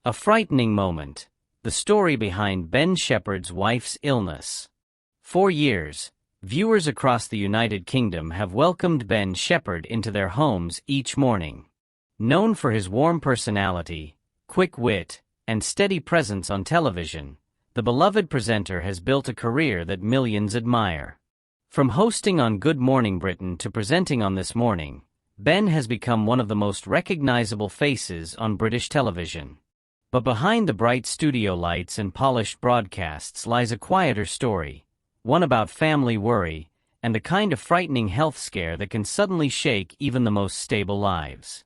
A frightening moment. The story behind Ben Shephard's wife's illness. For years, viewers across the United Kingdom have welcomed Ben Shephard into their homes each morning. Known for his warm personality, quick wit, and steady presence on television, the beloved presenter has built a career that millions admire. From hosting on Good Morning Britain to presenting on This Morning, Ben has become one of the most recognizable faces on British television. But behind the bright studio lights and polished broadcasts lies a quieter story, one about family worry, and the kind of frightening health scare that can suddenly shake even the most stable lives.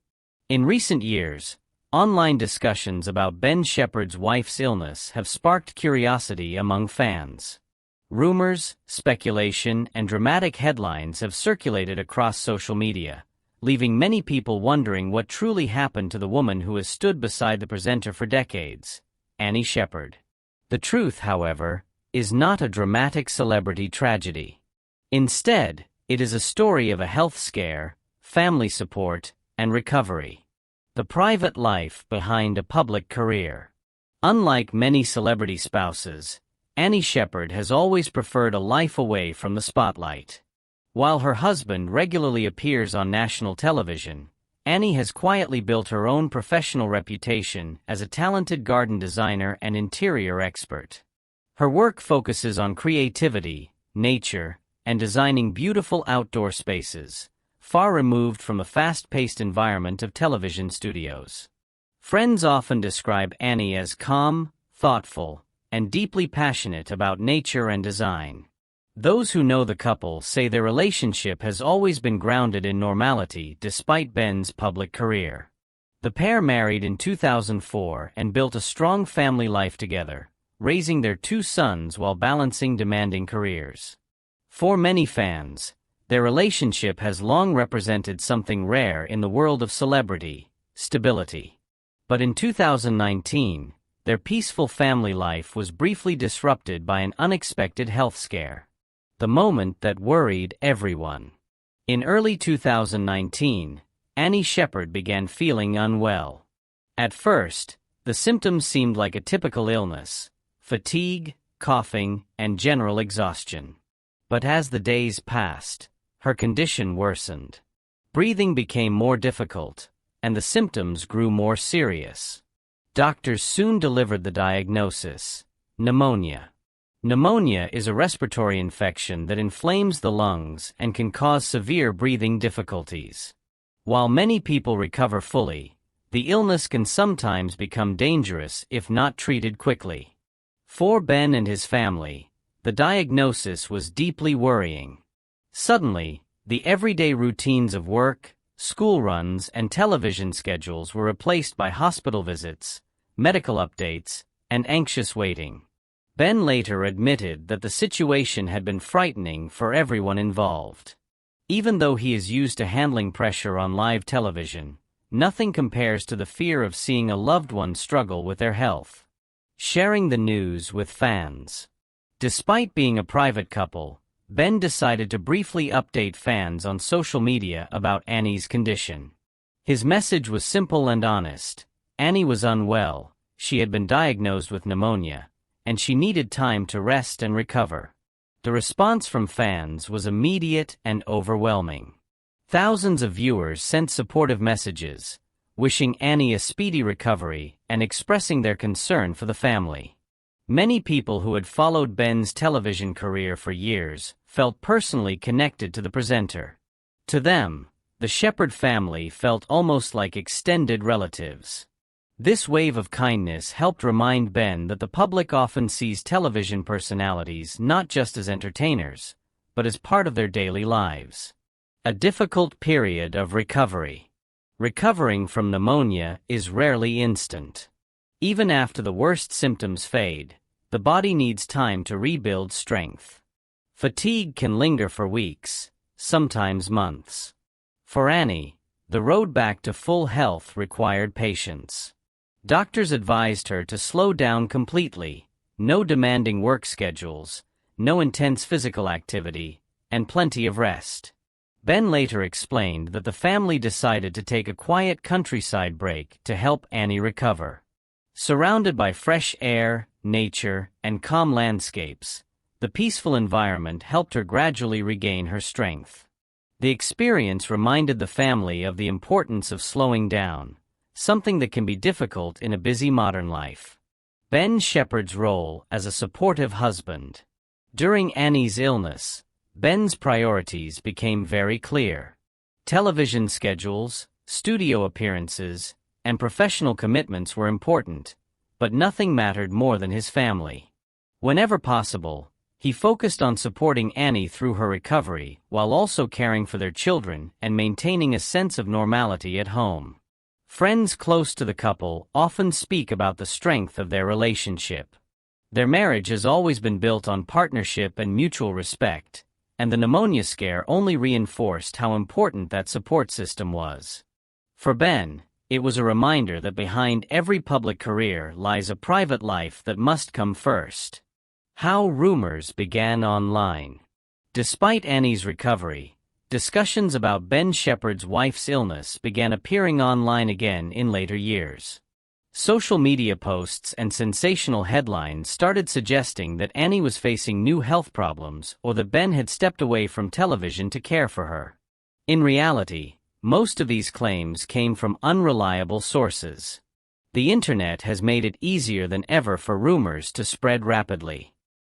In recent years, online discussions about Ben Shephard's wife's illness have sparked curiosity among fans. Rumors, speculation, and dramatic headlines have circulated across social media, leaving many people wondering what truly happened to the woman who has stood beside the presenter for decades, Annie Shephard. The truth, however, is not a dramatic celebrity tragedy. Instead, it is a story of a health scare, family support, and recovery. The private life behind a public career. Unlike many celebrity spouses, Annie Shephard has always preferred a life away from the spotlight. While her husband regularly appears on national television, Annie has quietly built her own professional reputation as a talented garden designer and interior expert. Her work focuses on creativity, nature, and designing beautiful outdoor spaces, far removed from the fast-paced environment of television studios. Friends often describe Annie as calm, thoughtful, and deeply passionate about nature and design. Those who know the couple say their relationship has always been grounded in normality despite Ben's public career. The pair married in 2004 and built a strong family life together, raising their 2 sons while balancing demanding careers. For many fans, their relationship has long represented something rare in the world of celebrity, stability. But in 2019, their peaceful family life was briefly disrupted by an unexpected health scare. The moment that worried everyone. In early 2019, Annie Shephard began feeling unwell. At first, the symptoms seemed like a typical illness: fatigue, coughing, and general exhaustion. But as the days passed, her condition worsened. Breathing became more difficult, and the symptoms grew more serious. Doctors soon delivered the diagnosis: pneumonia. Pneumonia is a respiratory infection that inflames the lungs and can cause severe breathing difficulties. While many people recover fully, the illness can sometimes become dangerous if not treated quickly. For Ben and his family, the diagnosis was deeply worrying. Suddenly, the everyday routines of work, school runs, and television schedules were replaced by hospital visits, medical updates, and anxious waiting. Ben later admitted that the situation had been frightening for everyone involved. Even though he is used to handling pressure on live television, nothing compares to the fear of seeing a loved one struggle with their health. Sharing the news with fans. Despite being a private couple, Ben decided to briefly update fans on social media about Annie's condition. His message was simple and honest. Annie was unwell, she had been diagnosed with pneumonia, and she needed time to rest and recover. The response from fans was immediate and overwhelming. Thousands of viewers sent supportive messages, wishing Annie a speedy recovery and expressing their concern for the family. Many people who had followed Ben's television career for years felt personally connected to the presenter. To them, the Shephard family felt almost like extended relatives. This wave of kindness helped remind Ben that the public often sees television personalities not just as entertainers, but as part of their daily lives. A difficult period of recovery. Recovering from pneumonia is rarely instant. Even after the worst symptoms fade, the body needs time to rebuild strength. Fatigue can linger for weeks, sometimes months. For Annie, the road back to full health required patience. Doctors advised her to slow down completely, no demanding work schedules, no intense physical activity, and plenty of rest. Ben later explained that the family decided to take a quiet countryside break to help Annie recover. Surrounded by fresh air, nature, and calm landscapes, the peaceful environment helped her gradually regain her strength. The experience reminded the family of the importance of slowing down, something that can be difficult in a busy modern life. Ben Shephard's role as a supportive husband. During Annie's illness, Ben's priorities became very clear. Television schedules, studio appearances, and professional commitments were important, but nothing mattered more than his family. Whenever possible, he focused on supporting Annie through her recovery while also caring for their children and maintaining a sense of normality at home. Friends close to the couple often speak about the strength of their relationship. Their marriage has always been built on partnership and mutual respect, and the pneumonia scare only reinforced how important that support system was. For Ben, it was a reminder that behind every public career lies a private life that must come first. How rumors began online. Despite Annie's recovery, discussions about Ben Shephard's wife's illness began appearing online again in later years. Social media posts and sensational headlines started suggesting that Annie was facing new health problems or that Ben had stepped away from television to care for her. In reality, most of these claims came from unreliable sources. The internet has made it easier than ever for rumors to spread rapidly.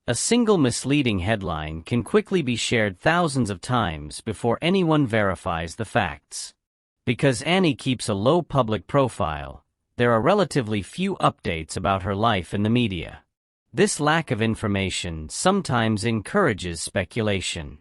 A single misleading headline can quickly be shared thousands of times before anyone verifies the facts. Because Annie keeps a low public profile, there are relatively few updates about her life in the media. This lack of information sometimes encourages speculation.